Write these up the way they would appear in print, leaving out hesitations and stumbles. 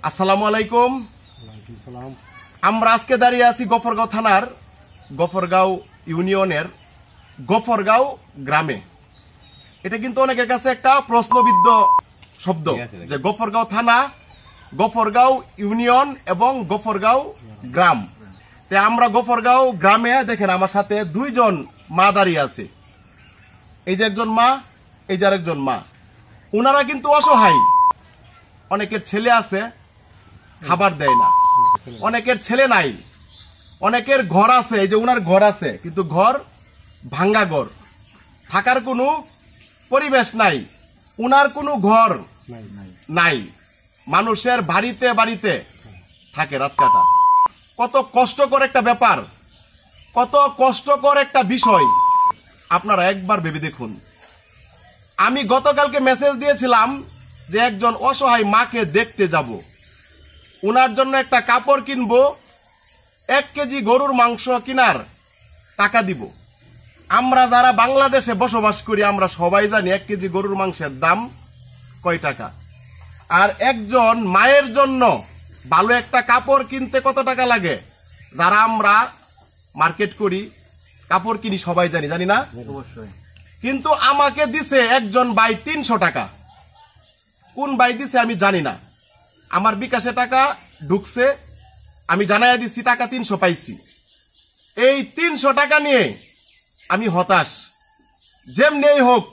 আসসালামু আলাইকুম। আমরা আজকে দাঁড়িয়ে আছি গফরগাঁও থানার গফরগাঁও ইউনিয়নের গফরগাঁও গ্রামে। এটা কিন্তু অনেকের কাছে একটা প্রশ্নবিদ্ধ শব্দ যে গফরগাঁও থানা, গফরগাঁও ইউনিয়ন এবং গফরগাঁও গ্রাম। আমরা গফরগাঁও গ্রামে দেখেন আমার সাথে দুইজন মা দাঁড়িয়ে আছে। এই যে একজন মা, এই যে আরেকজন মা। উনারা কিন্তু অসহায়। অনেকের ছেলে আছে, খাবার দেয় না। অনেকের ছেলে নাই, অনেকের ঘর আছে, এই যে উনার ঘর আছে কিন্তু ঘর ভাঙ্গা ঘর, থাকার কোনো পরিবেশ নাই। উনার কোনো ঘর নাই, মানুষের বাড়িতে বাড়িতে থাকে রাত কাটা। কত কষ্টকর একটা ব্যাপার, কত কষ্টকর একটা বিষয়, আপনারা একবার ভেবে দেখুন। আমি গতকালকে মেসেজ দিয়েছিলাম যে একজন অসহায় মাকে দেখতে যাব, উনার জন্য একটা কাপড় কিনবো, 1 কেজি গরুর মাংস কেনার টাকা দিব। আমরা যারা বাংলাদেশে বসবাস করি আমরা সবাই জানি 1 কেজি গরুর মাংসের দাম কয় টাকা। আর একজন মায়ের জন্য ভালো একটা কাপড় কিনতে কত টাকা লাগে? যারা আমরা মার্কেট করি, কাপড় কিনি, সবাই জানি, জানি না? অবশ্যই। কিন্তু আমাকে দিছে একজন ভাই 300 টাকা। কোন ভাই দিছে আমি জানি না। আমার বিকাশে টাকা ঢুকছে, আমি জানাইয়া দিচ্ছি টাকা 300 পাইছি। এই 300 টাকা নিয়ে আমি হতাশ। যেমনি হোক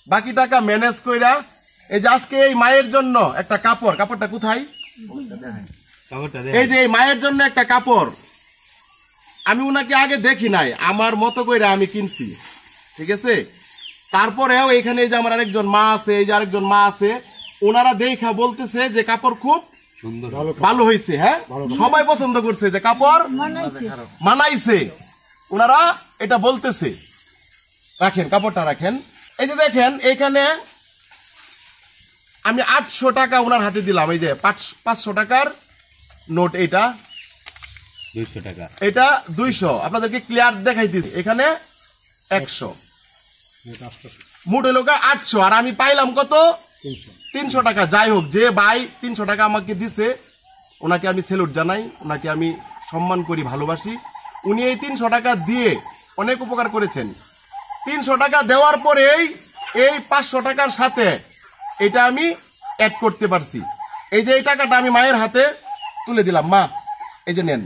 বাকি টাকা ম্যানেজ কইরা এই যে আজকে এই মায়ের জন্য একটা কাপড়, কাপড়টা কোথায়? এই যে এই মায়ের জন্য একটা কাপড় আমি উনাকে আগে দেখি নাই, আমার মতো কইরা আমি কিনছি, ঠিক আছে? তারপরেও এখানে এই যে আমার আরেকজন মা আছে, এই যে আরেকজন মা আছে, ওনারা দেখা বলতেছে যে কাপড় খুব সুন্দর, ভালো হয়েছে। হ্যাঁ, সবাই পছন্দ করছে যে কাপড় মানাইছে, ওনারা এটা বলতেছে। রাখেন কাপড়টা, রাখেন। এই যে দেখেন এখানে আমি 800 টাকা ওনার হাতে দিলাম। এই যে 500 টাকার নোট, এটা 200 টাকা, এটা 200। আপনাদেরকে ক্লিয়ার দেখাইতেছি, এখানে 100, মোট হইল 800, আর আমি পাইলাম কত? 300 টাকা। যাই হোক, যে ভাই 300 টাকা আমাকে দিছে ওনাকে আমি স্যালুট জানাই, ওনাকে আমি সম্মান করি, ভালোবাসি। উনি এই 300 টাকা দিয়ে অনেক উপকার করেছেন। 300 টাকা দেওয়ার পরেই এই 500 টাকার সাথে এটা আমি অ্যাড করতে পারছি। এই যে এই টাকাটা আমি মায়ের হাতে তুলে দিলাম, মা এই যে নেন,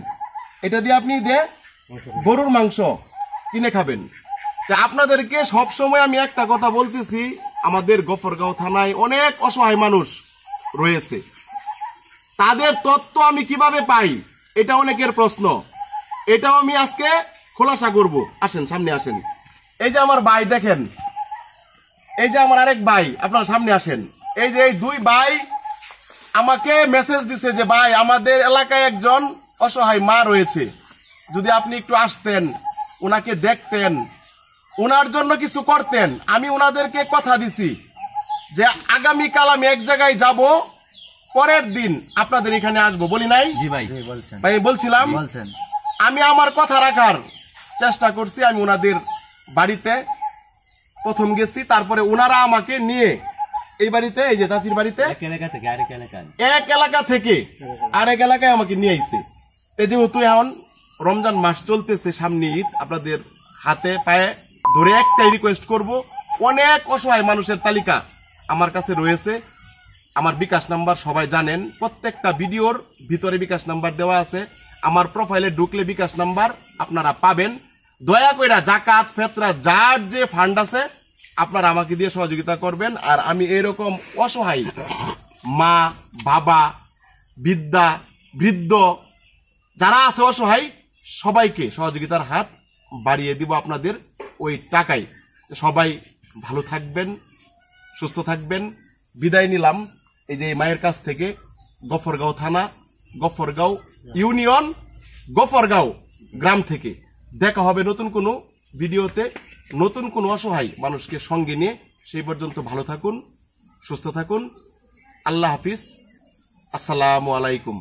এটা দিয়ে আপনি গরুর মাংস কিনে খাবেন। আপনাদেরকে সবসময় আমি একটা কথা বলতেছি, আমাদের গফরগাঁও থানায় অনেক অসহায় মানুষ রয়েছে, তাদের তথ্য আমি কিভাবে পাই এটা অনেকের প্রশ্ন। এটাও আমি আজকে খোলাসা করব। আসেন, সামনে আসেন। এই যে আমার ভাই দেখেন, এই যে আমার আরেক ভাই, আপনার সামনে আসেন। এই যে এই দুই ভাই আমাকে মেসেজ দিছে যে ভাই আমাদের এলাকায় একজন অসহায় মা রয়েছে, যদি আপনি একটু আসতেন, ওনাকে দেখতেন, ওনার জন্য কিছু করতেন। আমি ওনাদেরকে কথা দিছি যে আগামীকাল আমি এক জায়গায় যাব, পরের দিন আপনাদের এখানে আসবো, বলি নাই? জি ভাই, ভাই বলছিলাম। আমি আমার কথা রাখার চেষ্টা করছি। আমি ওনাদের বাড়িতে প্রথম গেছি, তারপরে ওনারা আমাকে নিয়ে এই বাড়িতে, এই যে চাচির বাড়িতে, এক এলাকা থেকে আরেক এলাকায় আমাকে নিয়ে আইছে। যেহেতু এখন রমজান মাস চলতেছে, সামনে ঈদ, আপনাদের হাতে পায়ে ধরে একটাই রিকোয়েস্ট করব, অনেক অসহায় মানুষের তালিকা আমার কাছে রয়েছে। আমার বিকাশ নাম্বার সবাই জানেন, প্রত্যেকটা ভিডিওর ভিতরে বিকাশ নাম্বার দেওয়া আছে। আমার প্রোফাইলে ঢুকলে বিকাশ নাম্বার আপনারা পাবেন। দয়া করে জাকাত, ফেতরা, যার যে ফান্ড আছে আপনারা আমাকে দিয়ে সহযোগিতা করবেন। আর আমি এরকম অসহায় মা, বাবা, বৃদ্ধ যারা আছে অসহায়, সবাইকে সহযোগিতার হাত বাড়িয়ে দিব আপনাদের ওই টাকায়। সবাই ভালো থাকবেন, সুস্থ থাকবেন। বিদায় নিলাম এই যে মায়ের কাছ থেকে, গফরগাঁও থানা, গফরগাঁও ইউনিয়ন, গফরগাঁও গ্রাম থেকে। দেখা হবে নতুন কোনো ভিডিওতে, নতুন কোনো অসহায় মানুষকে সঙ্গে নিয়ে। সেই পর্যন্ত ভালো থাকুন, সুস্থ থাকুন। আল্লাহ হাফিজ, আসসালামু আলাইকুম।